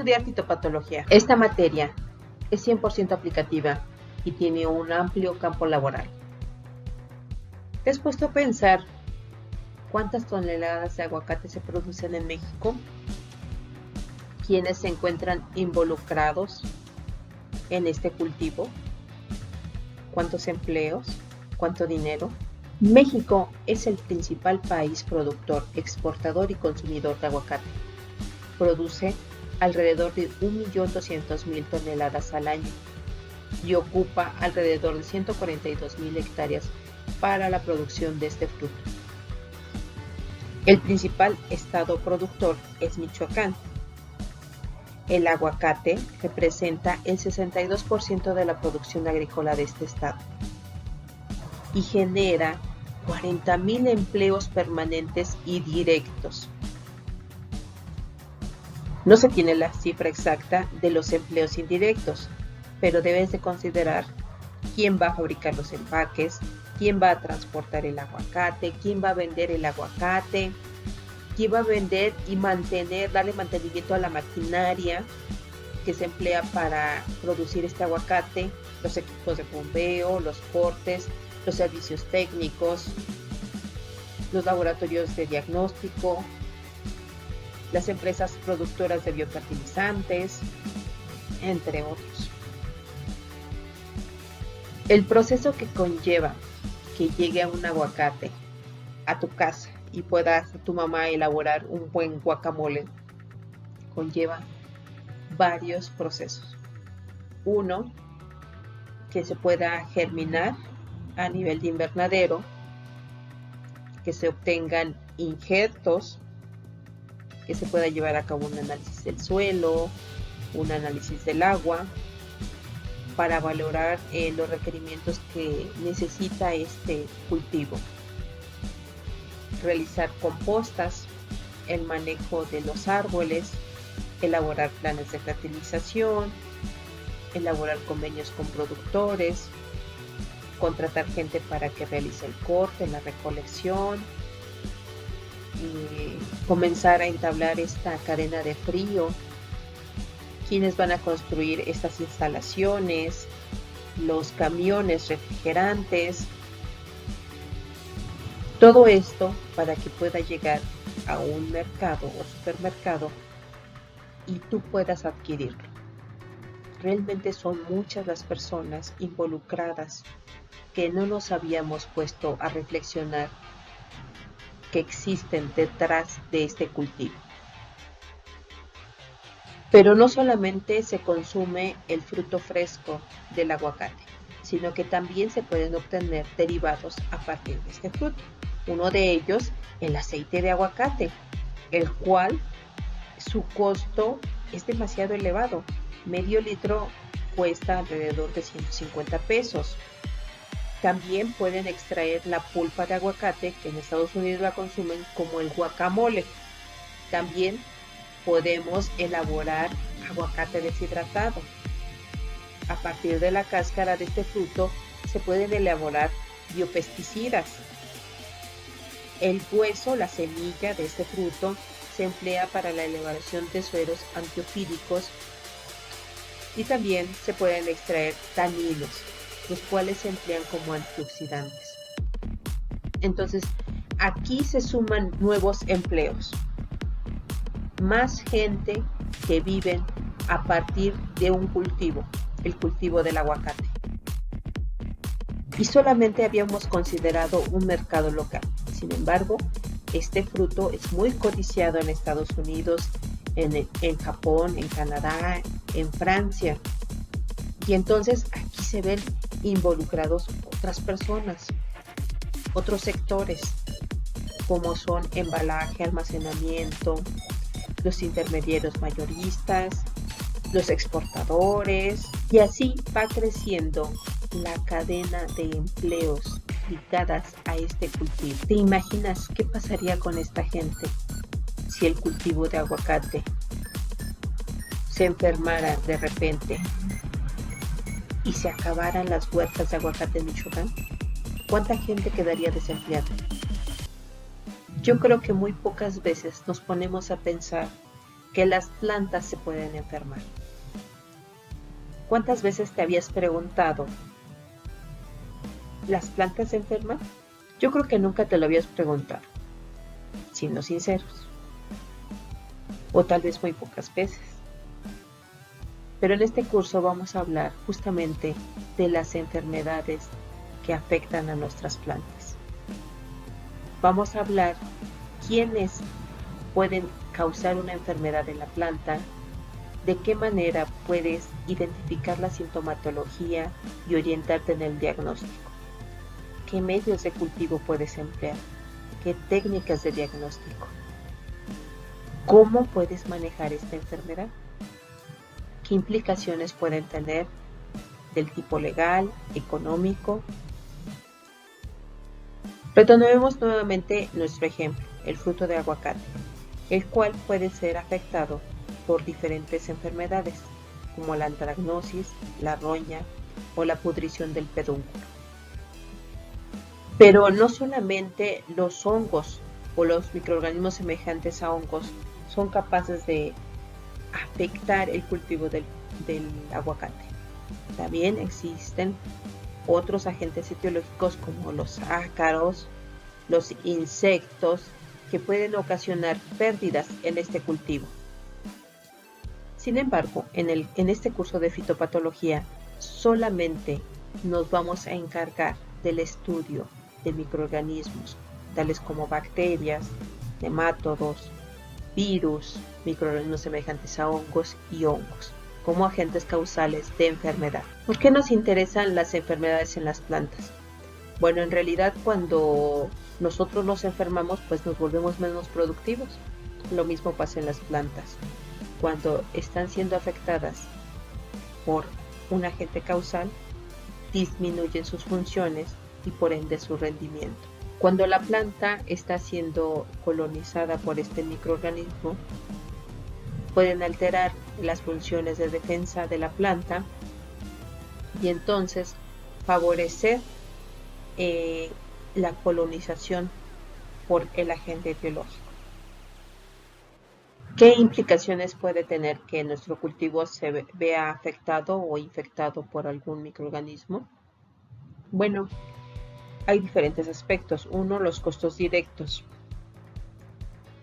estudiar fitopatología. Esta materia es 100% aplicativa y tiene un amplio campo laboral. ¿Te has puesto a pensar cuántas toneladas de aguacate se producen en México? ¿Quiénes se encuentran involucrados en este cultivo? ¿Cuántos empleos? ¿Cuánto dinero? México es el principal país productor, exportador y consumidor de aguacate. Produce alrededor de 1.200.000 toneladas al año y ocupa alrededor de 142.000 hectáreas para la producción de este fruto. El principal estado productor es Michoacán. El aguacate representa el 62% de la producción agrícola de este estado y genera 40.000 empleos permanentes y directos. No se tiene la cifra exacta de los empleos indirectos, pero debes de considerar quién va a fabricar los empaques, quién va a transportar el aguacate, quién va a vender el aguacate, quién va a vender y darle mantenimiento a la maquinaria que se emplea para producir este aguacate, los equipos de bombeo, los cortes, los servicios técnicos, los laboratorios de diagnóstico, las empresas productoras de biofertilizantes, entre otros. El proceso que conlleva que llegue un aguacate a tu casa y pueda tu mamá elaborar un buen guacamole conlleva varios procesos. Uno, que se pueda germinar a nivel de invernadero, que se obtengan injertos, que se pueda llevar a cabo un análisis del suelo, un análisis del agua, para valorar los requerimientos que necesita este cultivo. Realizar compostas, el manejo de los árboles, elaborar planes de fertilización, elaborar convenios con productores, contratar gente para que realice el corte, la recolección, y comenzar a entablar esta cadena de frío, quienes van a construir estas instalaciones, los camiones refrigerantes, todo esto para que pueda llegar a un mercado o supermercado y tú puedas adquirirlo. Realmente son muchas las personas involucradas que no nos habíamos puesto a reflexionar que existen detrás de este cultivo. Pero no solamente se consume el fruto fresco del aguacate, sino que también se pueden obtener derivados a partir de este fruto. Uno de ellos, el aceite de aguacate, el cual su costo es demasiado elevado. Medio litro cuesta alrededor de 150 pesos. También pueden extraer la pulpa de aguacate, que en Estados Unidos la consumen como el guacamole. También podemos elaborar aguacate deshidratado. A partir de la cáscara de este fruto se pueden elaborar biopesticidas. El hueso, la semilla de este fruto, se emplea para la elaboración de sueros antiofídicos y también se pueden extraer taninos, los cuales se emplean como antioxidantes. Entonces, aquí se suman nuevos empleos. Más gente que viven a partir de un cultivo, el cultivo del aguacate. Y solamente habíamos considerado un mercado local. Sin embargo, este fruto es muy codiciado en Estados Unidos, en Japón, en Canadá, en Francia. Y entonces aquí se ven involucrados otras personas, otros sectores, como son embalaje, almacenamiento, los intermediarios mayoristas, los exportadores, y así va creciendo la cadena de empleos ligadas a este cultivo. ¿Te imaginas qué pasaría con esta gente si el cultivo de aguacate se enfermara de repente y se acabaran las huertas de aguacate en Michoacán? ¿Cuánta gente quedaría desempleada? Yo creo que muy pocas veces nos ponemos a pensar que las plantas se pueden enfermar. ¿Cuántas veces te habías preguntado, ¿las plantas se enferman? Yo creo que nunca te lo habías preguntado, siendo sinceros. O tal vez muy pocas veces. Pero en este curso vamos a hablar justamente de las enfermedades que afectan a nuestras plantas. Vamos a hablar quiénes pueden causar una enfermedad en la planta, de qué manera puedes identificar la sintomatología y orientarte en el diagnóstico, qué medios de cultivo puedes emplear, qué técnicas de diagnóstico, cómo puedes manejar esta enfermedad, qué implicaciones pueden tener del tipo legal, económico. Retomemos nuevamente nuestro ejemplo, el fruto de aguacate, el cual puede ser afectado por diferentes enfermedades, como la antragnosis, la roña o la pudrición del pedúnculo. Pero no solamente los hongos o los microorganismos semejantes a hongos son capaces de afectar el cultivo del aguacate. También existen otros agentes etiológicos como los ácaros, los insectos, que pueden ocasionar pérdidas en este cultivo. Sin embargo, en este curso de fitopatología solamente nos vamos a encargar del estudio de microorganismos, tales como bacterias, nemátodos, virus, microorganismos semejantes a hongos y hongos, como agentes causales de enfermedad. ¿Por qué nos interesan las enfermedades en las plantas? Bueno, en realidad cuando nosotros nos enfermamos, pues nos volvemos menos productivos. Lo mismo pasa en las plantas. Cuando están siendo afectadas por un agente causal, disminuyen sus funciones y por ende su rendimiento. Cuando la planta está siendo colonizada por este microorganismo, pueden alterar las funciones de defensa de la planta y entonces favorecer la colonización por el agente biológico. ¿Qué implicaciones puede tener que nuestro cultivo se vea afectado o infectado por algún microorganismo? Bueno, hay diferentes aspectos. Uno, los costos directos,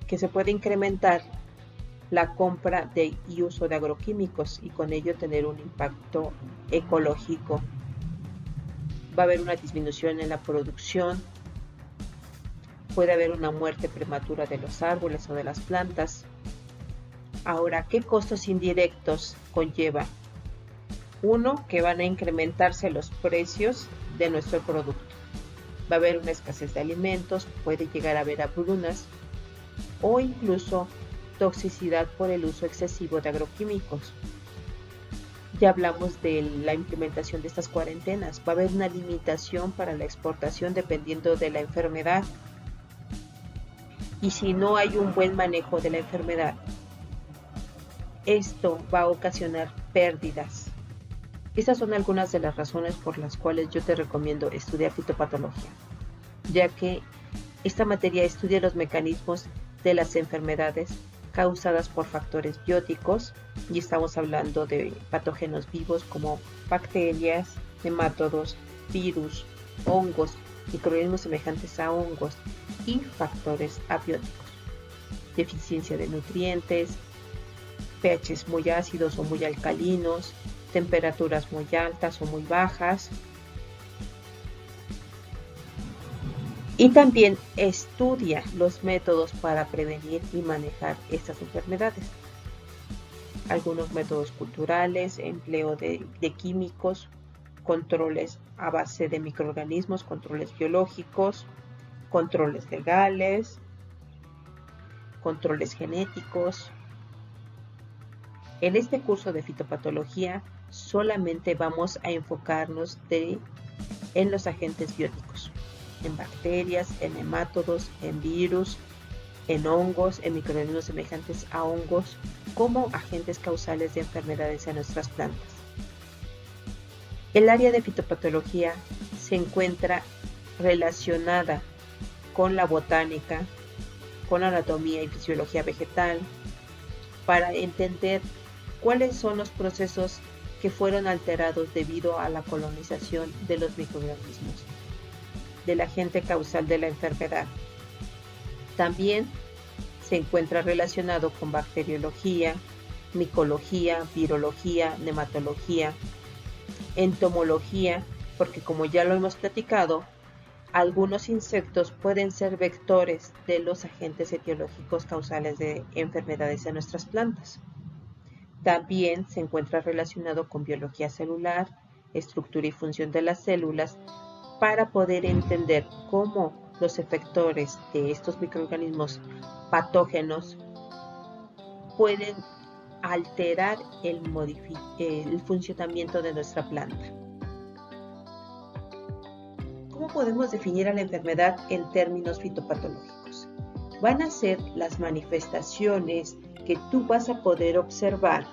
que se puede incrementar la compra y uso de agroquímicos y con ello tener un impacto ecológico. Va a haber una disminución en la producción, puede haber una muerte prematura de los árboles o de las plantas. Ahora, ¿qué costos indirectos conlleva? Uno, que van a incrementarse los precios de nuestro producto. Va a haber una escasez de alimentos, puede llegar a haber hambrunas o incluso toxicidad por el uso excesivo de agroquímicos. Ya hablamos de la implementación de estas cuarentenas. Va a haber una limitación para la exportación dependiendo de la enfermedad. Y si no hay un buen manejo de la enfermedad, esto va a ocasionar pérdidas. Estas son algunas de las razones por las cuales yo te recomiendo estudiar fitopatología, ya que esta materia estudia los mecanismos de las enfermedades causadas por factores bióticos, y estamos hablando de patógenos vivos como bacterias, nemátodos, virus, hongos, microorganismos semejantes a hongos y factores abióticos, deficiencia de nutrientes, pHs muy ácidos o muy alcalinos, temperaturas muy altas o muy bajas. Y también estudia los métodos para prevenir y manejar estas enfermedades. Algunos métodos culturales, empleo de químicos, controles a base de microorganismos, controles biológicos, controles legales, controles genéticos. En este curso de fitopatología solamente vamos a enfocarnos en los agentes bióticos, en bacterias, en nemátodos, en virus, en hongos, en microorganismos semejantes a hongos, como agentes causales de enfermedades en nuestras plantas. El área de fitopatología se encuentra relacionada con la botánica, con anatomía y fisiología vegetal, para entender cuáles son los procesos que fueron alterados debido a la colonización de los microorganismos, del agente causal de la enfermedad. También se encuentra relacionado con bacteriología, micología, virología, nematología, entomología, porque como ya lo hemos platicado, algunos insectos pueden ser vectores de los agentes etiológicos causales de enfermedades en nuestras plantas. También se encuentra relacionado con biología celular, estructura y función de las células, para poder entender cómo los efectores de estos microorganismos patógenos pueden alterar el funcionamiento de nuestra planta. ¿Cómo podemos definir a la enfermedad en términos fitopatológicos? Van a ser las manifestaciones que tú vas a poder observar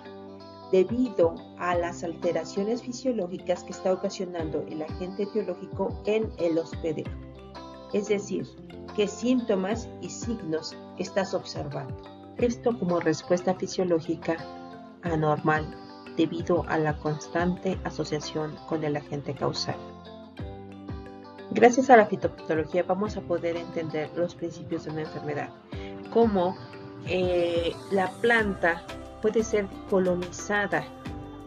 debido a las alteraciones fisiológicas que está ocasionando el agente etiológico en el hospedero. Es decir, qué síntomas y signos estás observando. Esto como respuesta fisiológica anormal debido a la constante asociación con el agente causal. Gracias a la fitopatología vamos a poder entender los principios de una enfermedad, como la planta puede ser colonizada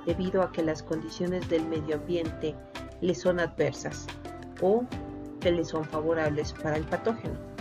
debido a que las condiciones del medio ambiente le son adversas o que le son favorables para el patógeno.